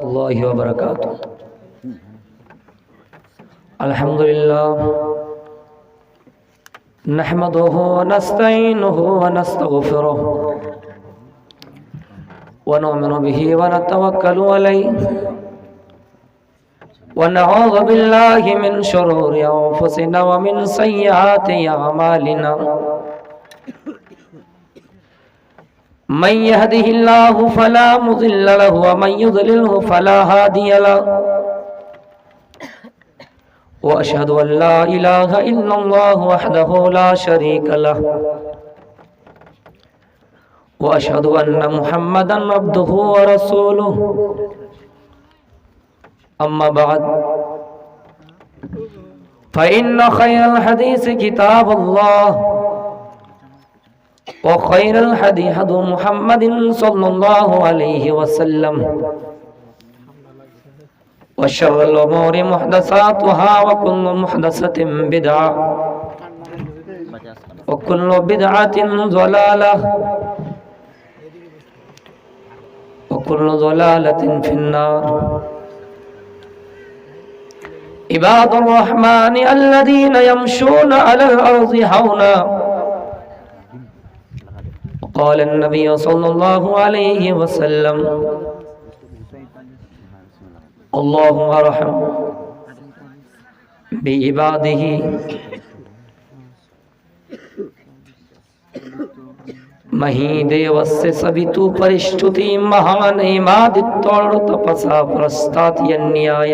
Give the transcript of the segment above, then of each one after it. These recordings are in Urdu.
اللہ وبرکاتہ۔ الحمدللہ نحمدہ ونستعینہ ونستغفرہ ونؤمن بہ ونتوکل علیہ ونعوذ باللہ من شرور انفسنا ومن سیئات اعمالنا من يهده الله فلا مضل له ومن يضلله فلا هادي له واشهد ان لا اله الا الله وحده لا شريك له واشهد ان محمدا عبده ورسوله اما بعد فان خير الحديث كتاب الله وخير الهدي هدي محمد صلى الله عليه وسلم وشر الأمور محدثاتها وكل محدثة بدعة وكل بدعة ضلالة وكل ضلالة في النار عباد الرحمن الذين يمشون على الأرض هونا قال النبي صلى الله عليه وسلم اللهم ارحم بعباده ಮಹೀದೆ ವಸ್ಸೆ ಸವಿತು ಪರಿಷ್ಠುತಿ ಮಹಾನ್ ಇಮಾದಿತ್ತೋಳು ತಪಸ ಪ್ರಸ್ತಾತಿಯ ನ್ಯಾಯ।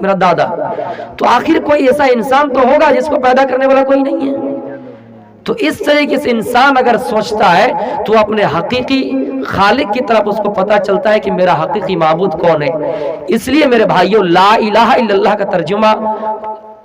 میرا دادا. تو آخر کوئی ایسا انسان تو ہوگا جس کو پیدا کرنے والا کوئی نہیں ہے. تو اس طریقے سے انسان اگر سوچتا ہے تو اپنے حقیقی خالق کی طرف اس کو پتہ چلتا ہے کہ میرا حقیقی معبود کون ہے. اس لیے میرے بھائیوں لا الہ الا اللہ کا ترجمہ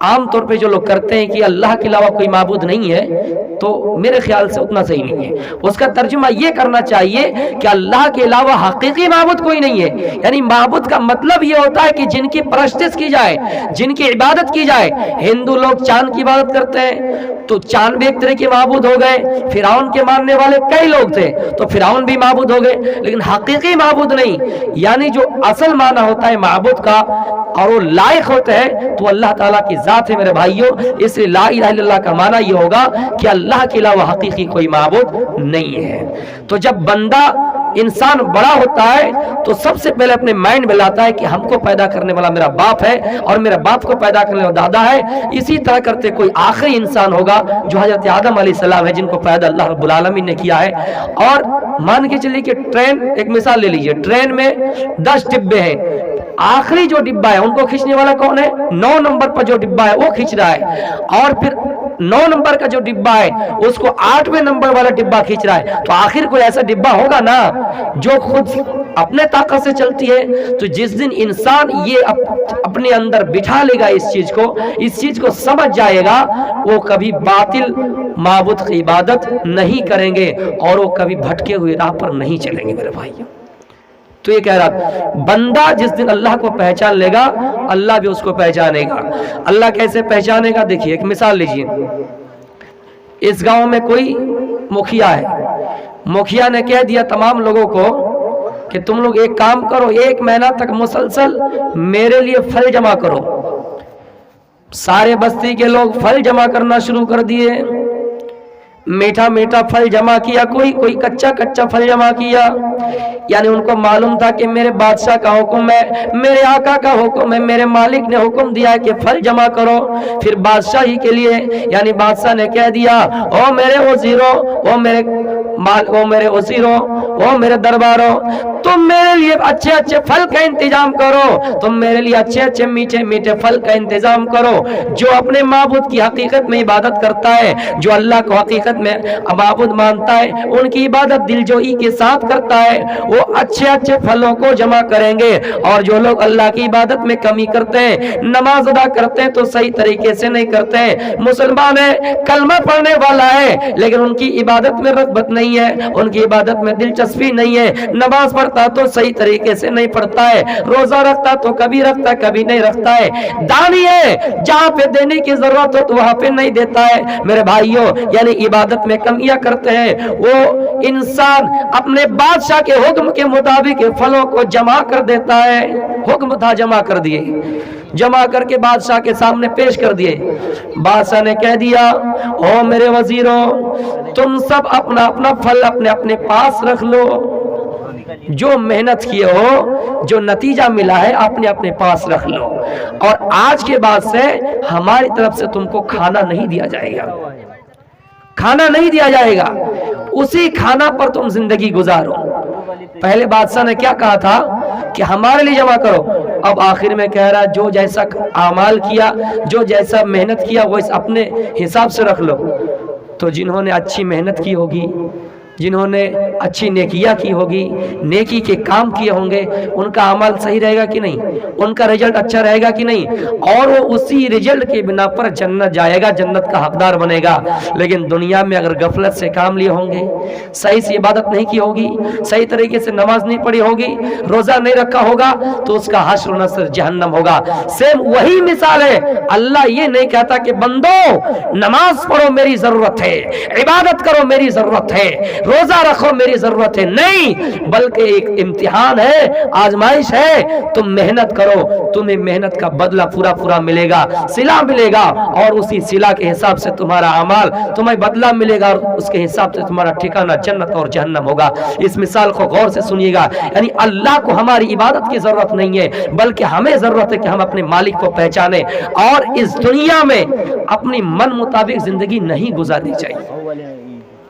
عام طور پہ جو لوگ کرتے ہیں کہ اللہ کے علاوہ کوئی معبود نہیں ہے تو میرے خیال سے اتنا صحیح نہیں ہے. اس کا ترجمہ یہ کرنا چاہیے کہ اللہ کے علاوہ حقیقی معبود کوئی نہیں ہے. یعنی معبود کا مطلب یہ ہوتا ہے کہ جن کی پرستش کی جائے, جن کی عبادت کی جائے. ہندو لوگ چاند کی عبادت کرتے ہیں تو چاند بھی ایک طرح کے معبود ہو گئے. فرعون کے ماننے والے کئی لوگ تھے تو فرعون بھی معبود ہو گئے, لیکن حقیقی معبود نہیں. یعنی جو اصل معنی ہوتا ہے معبود کا اور وہ لائق ہوتا ہے تو اللہ تعالیٰ کی ذات ہے میرے بھائیوں. اس لیے لا الہ الا اللہ کا معنی یہ ہوگا کہ اللہ کے علاوہ حقیقی کوئی معبود نہیں ہے. تو جب بندہ انسان بڑا ہوتا ہے تو سب سے پہلے اپنے مائنڈ میں لاتا ہے کہ ہم کو پیدا کرنے والا میرا باپ ہے اور میرا باپ کو پیدا کرنے والا دادا ہے. اسی طرح کرتے کوئی آخری انسان ہوگا جو حضرت آدم علیہ السلام ہے, جن کو پیدا اللہ رب العالمین نے کیا ہے. اور مان کے چلیے کہ ٹرین, ایک مثال لے لیجئے, ٹرین میں 10 ڈبے ہیں. آخری جو ڈبہ ہے ان کو کھینچنے والا کون ہے؟ 9 نمبر پر جو ڈبہ ہے وہ کھینچ رہا ہے. اور پھر 9 نمبر کا جو ڈبہ ہے اس کو 8ویں نمبر والا ڈبہ کھینچ رہا ہے. تو آخر کوئی ایسا ڈبہ ہوگا نا جو خود اپنے طاقت سے چلتی ہے. تو جس دن انسان یہ اپنے اندر بٹھا لے گا اس چیز کو سمجھ جائے گا, وہ کبھی باطل معبود کی عبادت نہیں کریں گے اور وہ کبھی بھٹکے ہوئے راہ پر نہیں چلیں گے میرے بھائیوں. تو یہ کہہ رہا بندہ جس دن اللہ کو پہچان لے گا اللہ بھی اس کو پہچانے گا. اللہ کیسے پہچانے گا؟ دیکھیے ایک مثال لیجئے. اس گاؤں میں کوئی مکھیا ہے. مکھیا نے کہہ دیا تمام لوگوں کو کہ تم لوگ ایک کام کرو, 1 مہینہ تک مسلسل میرے لیے پھل جمع کرو. سارے بستی کے لوگ پھل جمع کرنا شروع کر دیے. میٹھا میٹھا پھل جمع کیا, کوئی کچا پھل جمع کیا. یعنی ان کو معلوم تھا کہ میرے بادشاہ کا حکم ہے, میرے آقا کا حکم ہے, میرے مالک نے حکم دیا ہے کہ پھل جمع کرو. پھر بادشاہ ہی کے لیے یعنی بادشاہ نے کہہ دیا او میرے وزیروں, او میرے وزیروں, او میرے درباروں, تم میرے لیے اچھے اچھے پھل کا انتظام کرو, تم میرے لیے اچھے اچھے میٹھے میٹھے پھل کا انتظام کرو. جو اپنے معبود کی حقیقت میں عبادت کرتا ہے, جو اللہ کو حقیقت میں معبود مانتا ہے, ان کی عبادت دلجوئی کے ساتھ کرتا ہے, وہ اچھے اچھے پھلوں کو جمع کریں گے. اور جو لوگ اللہ کی عبادت میں کمی کرتے ہیں, نماز ادا کرتے ہیں تو صحیح طریقے سے نہیں کرتے ہیں, مسلمان ہے, کلمہ پڑھنے والا ہے, لیکن ان کی عبادت میں رغبت نہیں ہے, ان کی عبادت میں دلچسپی نہیں ہے, نماز پڑھتا تو صحیح طریقے سے نہیں پڑھتا ہے, روزہ رکھتا تو کبھی رکھتا کبھی نہیں رکھتا ہے, دانی ہے, جہاں پہ دینے کی ضرورت ہو تو وہاں پہ نہیں دیتا ہے. میرے بھائیوں یعنی عبادت میں کمیاں کرتے ہیں. وہ انسان اپنے بادشاہ کے حکم کے مطابق پھلوں کو جمع کر دیتا ہے. حکم تھا جمع کر دیے, جمع کر کے بادشاہ کے سامنے پیش کر دیے. بادشاہ نے کہہ دیا او میرے وزیروں, تم سب اپنا اپنا پھل اپنے اپنے پاس رکھ لو, جو محنت کیے ہو, جو نتیجہ ملا ہے اپنے اپنے پاس رکھ لو, اور آج کے بعد سے ہماری طرف سے تم کو کھانا نہیں دیا جائے گا, کھانا نہیں دیا جائے گا, اسی کھانا پر تم زندگی گزارو. پہلے بادشاہ نے کیا کہا تھا کہ ہمارے لیے جمع کرو, اب آخر میں کہہ رہا جو جیسا اعمال کیا, جو جیسا محنت کیا وہ اپنے حساب سے رکھ لو. تو جنہوں نے اچھی محنت کی ہوگی, جنہوں نے اچھی نیکیاں کی ہوگی, نیکی کے کام کیے ہوں گے, ان کا عمل صحیح رہے گا کہ نہیں, ان کا رزلٹ اچھا رہے گا کہ نہیں, اور وہ اسی رزلٹ کے بنا پر جنت جائے گا, جنت کا حقدار بنے گا. لیکن دنیا میں اگر غفلت سے کام لیے ہوں گے, صحیح سے عبادت نہیں کی ہوگی, صحیح طریقے سے نماز نہیں پڑھی ہوگی, روزہ نہیں رکھا ہوگا, تو اس کا حشر و نصر جہنم ہوگا. سیم وہی مثال ہے. اللہ یہ نہیں کہتا کہ بندو نماز پڑھو میری ضرورت ہے, عبادت کرو میری ضرورت ہے, روزہ رکھو میری ضرورت ہے, نہیں, بلکہ ایک امتحان ہے, آزمائش ہے. تم محنت کرو, تمہیں محنت کا بدلہ پورا پورا ملے گا, صلہ ملے گا, اور اسی صلہ کے حساب سے تمہارا اعمال تمہیں بدلہ ملے گا, اور اس کے حساب سے تمہارا ٹھکانہ جنت اور جہنم ہوگا. اس مثال کو غور سے سنیے گا. یعنی اللہ کو ہماری عبادت کی ضرورت نہیں ہے, بلکہ ہمیں ضرورت ہے کہ ہم اپنے مالک کو پہچانیں, اور اس دنیا میں اپنی من مطابق زندگی نہیں گزارنی چاہیے.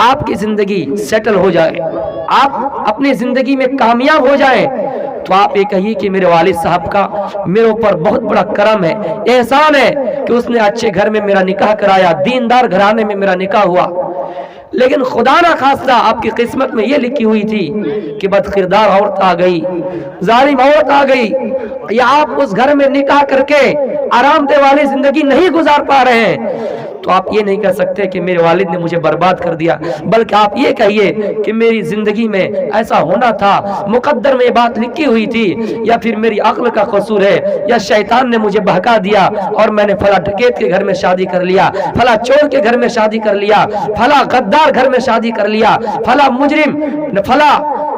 آپ کی زندگی سیٹل ہو جائے، آپ اپنی زندگی میں کامیاب ہو جائیں، تو آپ یہ کہیے کہ میرے والد صاحب کا میرے اوپر بہت بڑا کرم ہے، احسان ہے کہ اس نے اچھے گھر میں میرا نکاح کرایا، دیندار گھرانے میں میرا نکاح ہوا۔ لیکن خدا نہ خواستہ آپ کی قسمت میں یہ لکھی ہوئی تھی کہ بدکردار عورت آ گئی، ظالم عورت آ گئی، یا آپ اس گھر میں نکاح کر کے آرام دہ والی زندگی نہیں گزار پا رہے ہیں، تو آپ یہ نہیں کہہ سکتے کہ میرے والد نے مجھے برباد کر دیا، بلکہ آپ یہ کہیے کہ میری زندگی میں ایسا ہونا تھا، مقدر میں یہ بات لکھی ہوئی تھی، یا پھر میری عقل کا قصور ہے، یا شیطان نے مجھے بہکا دیا اور میں نے فلاں ڈکیت کے گھر میں شادی کر لیا، فلاں چور کے گھر میں شادی کر لیا، فلاں غدار گھر میں شادی کر لیا، فلاں مجرم،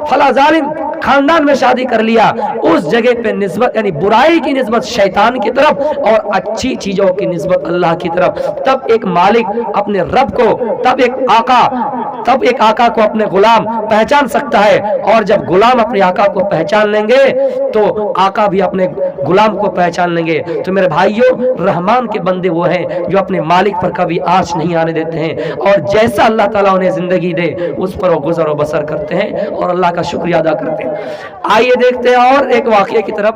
فلاں ظالم خاندان میں شادی کر لیا۔ اس جگہ پہ نسبت یعنی برائی کی نسبت شیطان کی طرف اور اچھی چیزوں کی نسبت اللہ کی طرف، تب ایک مالک اپنے رب کو، تب ایک آقا کو اپنے غلام پہچان سکتا ہے، اور جب غلام اپنے آقا کو پہچان لیں گے تو آقا بھی اپنے غلام کو پہچان لیں گے۔ تو میرے بھائیوں، رحمان کے بندے وہ ہیں جو اپنے مالک پر کبھی آنچ نہیں آنے دیتے ہیں، اور جیسا اللہ تعالیٰ انہیں زندگی دے اس پر وہ گزر و بسر کرتے ہیں اور اللہ کا شکریہ ادا کرتے ہیں۔ آئیے دیکھتے ہیں اور ایک واقعے کی طرف۔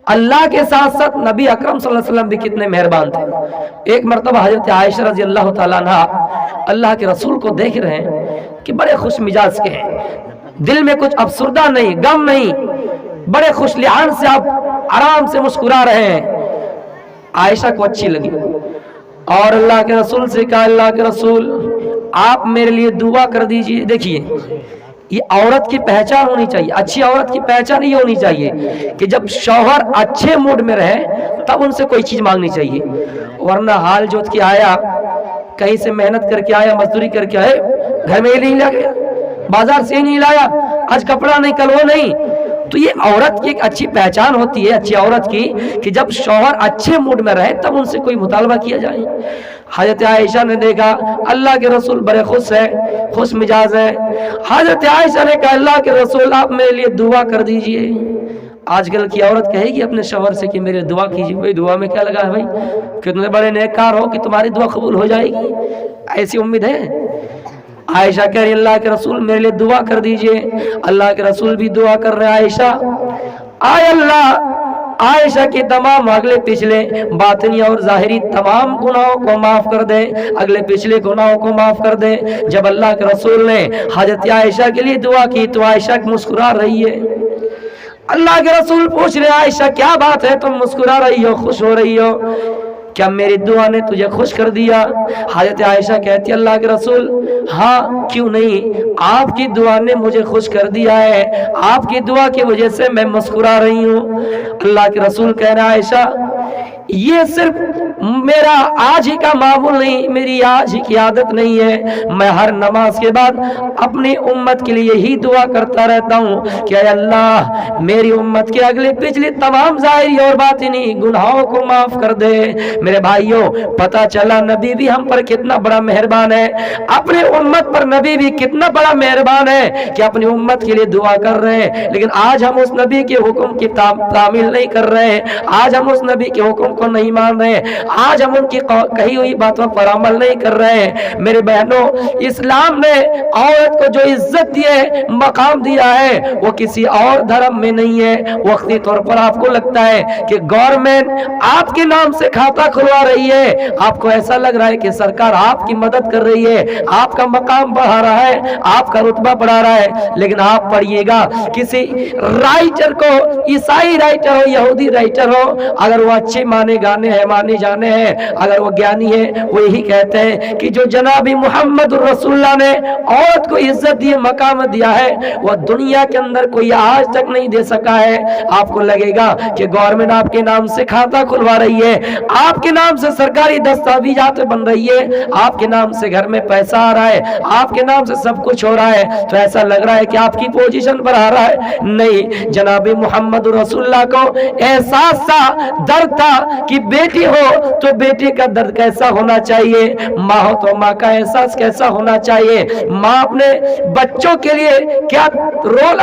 اللہ کے ساتھ ساتھ نبی اکرم صلی اللہ علیہ وسلم بھی کتنے مہربان تھے۔ ایک مرتبہ حضرت عائشہ رضی اللہ تعالیٰ عنہ اللہ کے رسول کو دیکھ رہے ہیں کہ بڑے خوش مزاج کے ہیں، دل میں کچھ افسردہ نہیں، غم نہیں، بڑے خوش لحان سے آپ آرام سے مسکرا رہے ہیں۔ عائشہ کو اچھی لگی اور اللہ کے رسول سے کہا، اللہ کے رسول آپ میرے لیے دعا کر دیجئے۔ دیکھیے، یہ عورت کی پہچان ہونی چاہیے، اچھی عورت کی پہچان یہ ہونی چاہیے کہ جب شوہر اچھے موڈ میں رہے تب ان سے کوئی چیز مانگنی چاہیے، ورنہ حال جوت کے آیا، کہیں سے محنت کر کے آیا، مزدوری کر کے آئے، گھر میں یہ نہیں لایا، بازار سے نہیں لایا، آج کپڑا نہیں، کل وہ نہیں۔ تو یہ عورت کی ایک اچھی پہچان ہوتی ہے، اچھی عورت کی، کہ جب شوہر اچھے موڈ میں رہے تب ان سے کوئی مطالبہ کیا جائے۔ حضرت عائشہ نے دیکھا اللہ کے رسول بڑے خوش ہیں، خوش مزاج ہیں۔ حضرت عائشہ نے کہا، اللہ کے رسول آپ میرے لیے دعا کر دیجئے۔ آج کل کی عورت کہے گی اپنے شوہر سے کہ میرے دعا کیجئے، وہی دعا میں کیا لگا ہے بھائی، کتنے بڑے نیکار ہو کہ تمہاری دعا قبول ہو جائے گی، ایسی امید ہے؟ عائشہ کہہ رہی اللہ کے رسول میرے لیے دعا کر دیجئے۔ اللہ کے رسول بھی دعا کر رہے ہیں، عائشہ آئے اللہ عائشہ کے تمام اگلے پچھلے باطنی اور ظاہری تمام گناہوں کو معاف کر دے، اگلے پچھلے گناہوں کو معاف کر دے۔ جب اللہ کے رسول نے حضرت عائشہ کے لیے دعا کی تو عائشہ مسکرا رہی ہے۔ اللہ کے رسول پوچھ رہے عائشہ کیا بات ہے، تم مسکرا رہی ہو، خوش ہو رہی ہو، کیا میری دعا نے تجھے خوش کر دیا؟ حضرت عائشہ کہتی اللہ کے رسول ہاں کیوں نہیں، آپ کی دعا نے مجھے خوش کر دیا ہے، آپ کی دعا کی وجہ سے میں مسکرا رہی ہوں۔ اللہ کے رسول کہہ رہے عائشہ یہ صرف میرا آج ہی کا معمول نہیں، میری آج ہی کی عادت نہیں ہے، میں ہر نماز کے بعد اپنی امت کے لیے یہی دعا کرتا رہتا ہوں کہ اے اللہ میری امت کے اگلے پچھلے تمام ظاہری اور باطنی گناہوں کو معاف کر دے۔ میرے بھائیوں پتہ چلا نبی بھی ہم پر کتنا بڑا مہربان ہے، اپنے امت پر نبی بھی کتنا بڑا مہربان ہے کہ اپنی امت کے لیے دعا کر رہے ہیں، لیکن آج ہم اس نبی کے حکم کی تعمیل نہیں کر رہے ہیں، آج ہم اس نبی کے حکم کو نہیں مان رہے ہیں، آج ہم ان کی کہی ہوئی باتوں پر عمل نہیں کر رہے ہیں۔ میرے بہنوں اسلام نے عورت کو جو عزت دی ہے، مقام دیا ہے، وہ کسی اور دھرم میں نہیں ہے۔ وقتی طور پر آپ کو لگتا ہے کہ گورنمنٹ آپ کے نام سے کھاتا کھلوا رہی ہے، آپ کو ایسا لگ رہا ہے کہ سرکار آپ کی مدد کر رہی ہے، آپ کا مقام بڑھا رہا ہے، آپ کا رتبہ بڑھا رہا ہے، لیکن آپ پڑھیے گا کسی رائٹر کو، عیسائی رائٹر ہو، یہودی رائٹر ہو، اگر وہ اچھے مانے جانے ہیں، اگر وہ گیانی ہے، وہ یہی کہتے ہیں کہ جو جناب محمد رسول اللہ نے عورت کو عزت دی، مقام دیا ہے، وہ دنیا کے اندر کوئی آج تک نہیں دے سکا ہے۔ آپ کو لگے گا کہ گورنمنٹ آپ کے نام سے کھاتا کھلوا رہی ہے، آپ کے نام سے سرکاری دستاویزات بن رہی ہے، آپ کے نام سے گھر میں پیسہ آ رہا ہے، آپ کے نام سے سب کچھ ہو رہا ہے، تو ایسا لگ رہا ہے کہ آپ کی پوزیشن پر آ رہا ہے۔ نہیں، جناب محمد رسول اللہ کو احساس تھا، درد تھا کہ بیٹی ہو تو بیٹے کا درد کیسا ہونا چاہیے، ماں ہو تو ماں کا احساس کیسا ہونا چاہیے، ماں اپنے بچوں کے لیے کیا رول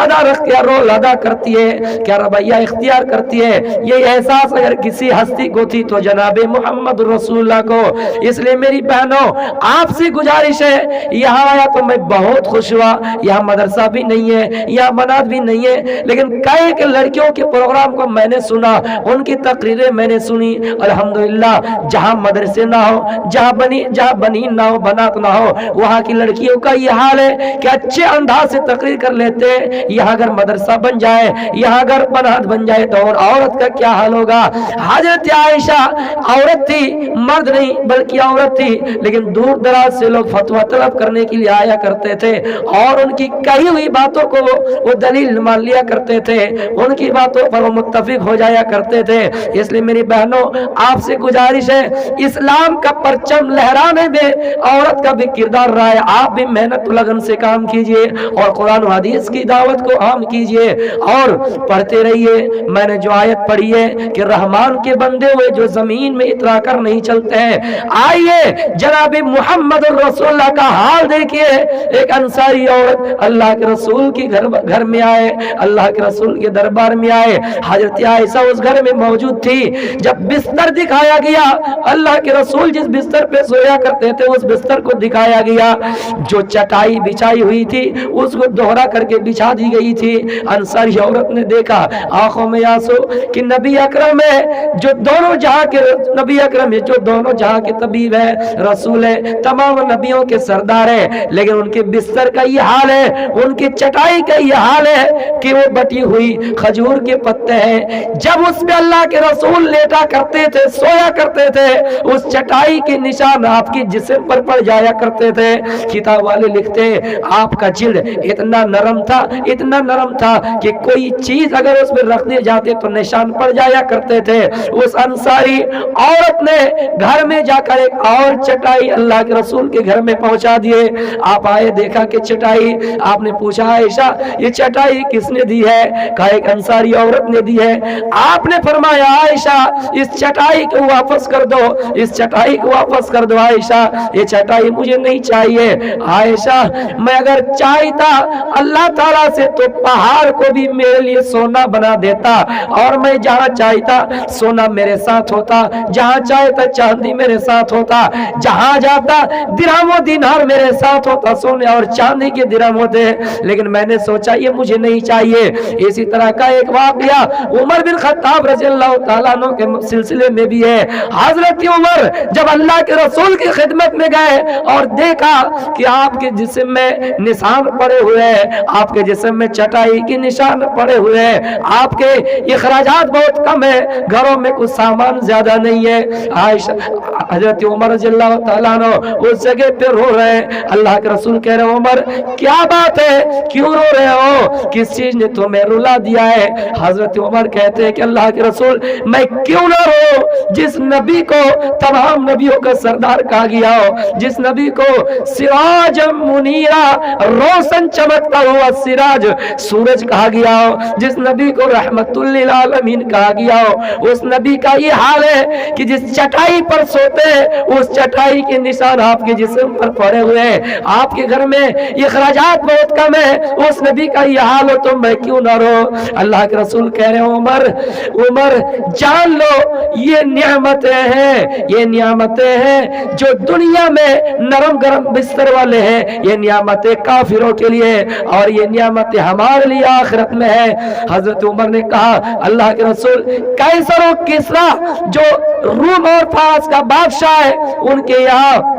ادا کرتی ہے، کیا رویہ اختیار کرتی ہے، یہ احساس اگر کسی ہستی کو تھی تو جناب محمد رسول اللہ کو۔ اس لیے میری بہنوں آپ سے گزارش ہے، یہاں آیا تو میں بہت خوش ہوا، یہاں مدرسہ بھی نہیں ہے، یہاں مناد بھی نہیں ہے، لیکن کئی کہ لڑکیوں کے پروگرام کو میں نے سنا، ان کی تقریریں میں نے سنی، الحمدللہ جہاں مدرسے نہ ہو، جہاں بنین نہ ہو، بنات نہ ہو، وہاں کی لڑکیوں کا یہ حال ہے کہ اچھے انداز سے تقریر کر لیتے ہیں۔ یہاں اگر مدرسہ بن جائے، یہاں اگر بنات بن جائے تو اور عورت کا کیا حال ہوگا۔ حضرت عائشہ عورت تھی، مرد نہیں بلکہ عورت تھی، لیکن دور دراز سے لوگ فتویٰ طلب کرنے کے لیے آیا کرتے تھے اور ان کی کہی ہوئی باتوں کو وہ دلیل مان لیا کرتے تھے، ان کی باتوں پر وہ متفق ہو جایا کرتے تھے۔ اس لیے میری بہنوں آپ سے گزارش ہے، اسلام کا پرچم لہرانے میں عورت کا بھی کردار رہا ہے، آپ بھی محنت لگن سے کام کیجئے اور قرآن و حدیث کی دعوت کو عام کیجئے اور پڑھتے رہیے۔ میں نے جو آیت پڑھی ہے کہ رحمان کے بندے ہوئے جو زمین میں اترا کر نہیں چلتے ہیں، آئیے جناب محمد رسول اللہ کا حال دیکھیے۔ ایک انصاری عورت اللہ کے رسول کی گھر میں آئے، اللہ کے رسول کے دربار میں آئے، حضرت عائشہ اس گھر میں موجود تھی۔ جب بستر دکھایا گیا، اللہ کے رسول جس بستر پہ سویا کرتے تھے اس بستر کو دکھایا گیا، جو چٹائی بچھائی ہوئی تھی اس کو دوہرا کر کے بچھا دی گئی تھی۔ انصاری عورت نے دیکھا، آنکھوں میں آنسو کہ نبی اکرم ہے جو دونوں جہاں کے نبی اکرم ہے جو دونوں جہاں کے طبیب ہے، رسول ہے، تمام نبیوں کے سردار ہے، لیکن ان کے بستر کا یہ حال ہے، ان کی چٹائی کا یہ حال ہے کہ وہ بٹی ہوئی کھجور کے پتے ہیں۔ جب اس پہ اللہ کے رسول لیٹا کرتے تھے، سویا کرتے تھے، اس چٹائی کے نشان آپ کی جسم پر پڑ جایا کرتے تھے۔ کتاب والے لکھتے ہیں آپ کا جلد اتنا نرم تھا، اتنا نرم تھا کہ کوئی چیز اگر اس پہ رکھ دی جاتے تو نشان پڑ جایا کرتے تھے۔ اس انصاری عورت نے گھر میں جا کر ایک اور چٹائی اللہ کے رسول کے گھر میں پہنچا دیے۔ آپ آئے، دیکھا کہ چٹائی، آپ نے پوچھا عائشہ یہ چٹائی کس نے دی ہے؟ کہا ایک انصاری عورت نے دی ہے۔ آپ نے فرمایا عائشہ اس چٹائی کو واپس کر دو، اس چٹائی کو واپس کر دو عائشہ، یہ چٹائی مجھے نہیں چاہیے۔ عائشہ میں اگر چاہتا اللہ تعالیٰ سے تو پہاڑ کو بھی میرے لیے سونا بنا دیتا، اور میں جہاں چاہتا سونا میرے ساتھ ہوتا، جہاں چاہتا چاندی میرے ساتھ ہوتا، جہاں جاتا درہم و دینار میرے ساتھ ہوتا، سونے اور چاندی کے درہم ہوتے، لیکن میں نے سوچا یہ مجھے نہیں چاہیے۔ اسی طرح کا ایک واقعہ عمر بن خطاب رضی اللہ تعالیٰ عنہ کے سلسلے میں بھی ہے۔ حضرت عمر جب اللہ کے رسول کی خدمت میں گئے اور دیکھا کہ آپ کے جسم میں نشان پڑے ہوئے ہیں، آپ کے جسم میں چٹائی کے نشان پڑے ہوئے ہیں، آپ کے اخراجات بہت کم ہے، گھروں میں کچھ سامان زیادہ نہیں ہے، حضرت عمر رضی اللہ تعالیٰ عنہ اس جگہ پہ رو رہے ہیں۔ اللہ کے رسول کہہ رہے ہیں عمر کیا بات ہے، کیوں رو رہے ہو، کس چیز نے تمہیں رلا دیا ہے؟ حضرت عمر کہتے ہیں کہ اللہ کے رسول میں کیوں نہ رو، جس نبی کو تمام نبیوں کا سردار کہا گیا ہو، جس نبی کو سراج منیرہ روشن چمکتا ہوا سراج سورج کہا گیا ہو، جس نبی کو رحمت للعالمین کہا گیا ہو، اس نبی کا یہ حال ہے کہ جس چٹائی پر سوتے اس چٹائی کے نشان آپ کے جسم پر پڑے ہوئے ہیں، آپ کے گھر میں اخراجات بہت کم ہے، اس نبی کا یہ حال ہو تو میں کیوں نہ رو؟ اللہ کے رسول کہہ رہے ہیں عمر جان لو یہ نعمتیں ہیں، یہ نعمتیں ہیں جو دنیا میں نرم گرم بستر والے ہیں، یہ نعمتیں کافروں کے لیے اور یہ نعمتیں ہمارے لیے آخرت میں ہے۔ حضرت عمر نے کہا اللہ کے رسول قیصر و کسریٰ جو روم اور فارس کا بادشاہ ہے ان کے یہاں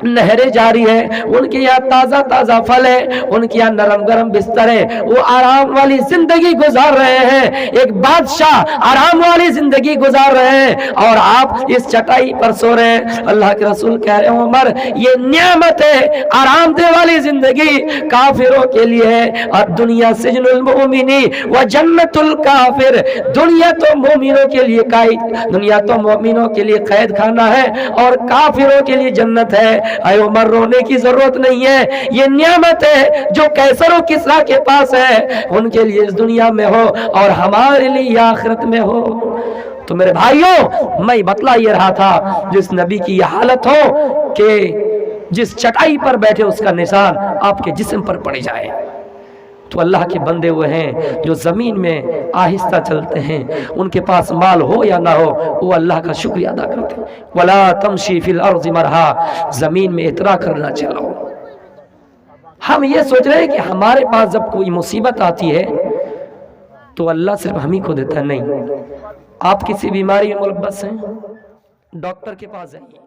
نہریں جاری ہیں، ان کے یہاں تازہ تازہ پھل ہے، ان کے یہاں نرم گرم بستر ہے، وہ آرام والی زندگی گزار رہے ہیں، ایک بادشاہ آرام والی زندگی گزار رہے ہیں اور آپ اس چٹائی پر سو رہے ہیں۔ اللہ کے رسول کہہ رہے ہیں عمر یہ نعمت ہے، آرام دہ والی زندگی کافروں کے لیے ہے، اور دنیا سجن المؤمنی و جنت الکافر، دنیا تو مومنوں کے لیے دنیا تو مومنوں کے لیے قید خانہ ہے اور کافروں کے لیے جنت ہے۔ اے عمر رونے کی ضرورت نہیں ہے، یہ نعمت ہے جو قیصر و کسریٰ کے پاس ہے، ان کے لیے اس دنیا میں ہو اور ہمارے لیے آخرت میں ہو۔ تو تو میرے بھائیوں میں بتلا یہ رہا تھا جس نبی کی یہ حالت ہو کہ جس چٹائی پر بیٹھے اس کا نشان آپ کے جسم پر پڑ جائے، تو اللہ کے بندے وہ ہیں جو زمین میں آہستہ چلتے ہیں، ان کے پاس مال ہو یا نہ ہو وہ اللہ کا شکریہ ادا کرتے ہیں۔ وَلَا تَمْشِي فِي الْأَرْضِ مَرْحًا، زمین میں اترا کرنا چلو۔ ہم یہ سوچ رہے ہیں کہ ہمارے پاس جب کوئی مصیبت آتی ہے تو اللہ صرف ہم ہی کو دیتا ہے، نہیں، آپ کسی بیماری میں ملبس ہیں ڈاکٹر کے پاس جائیے،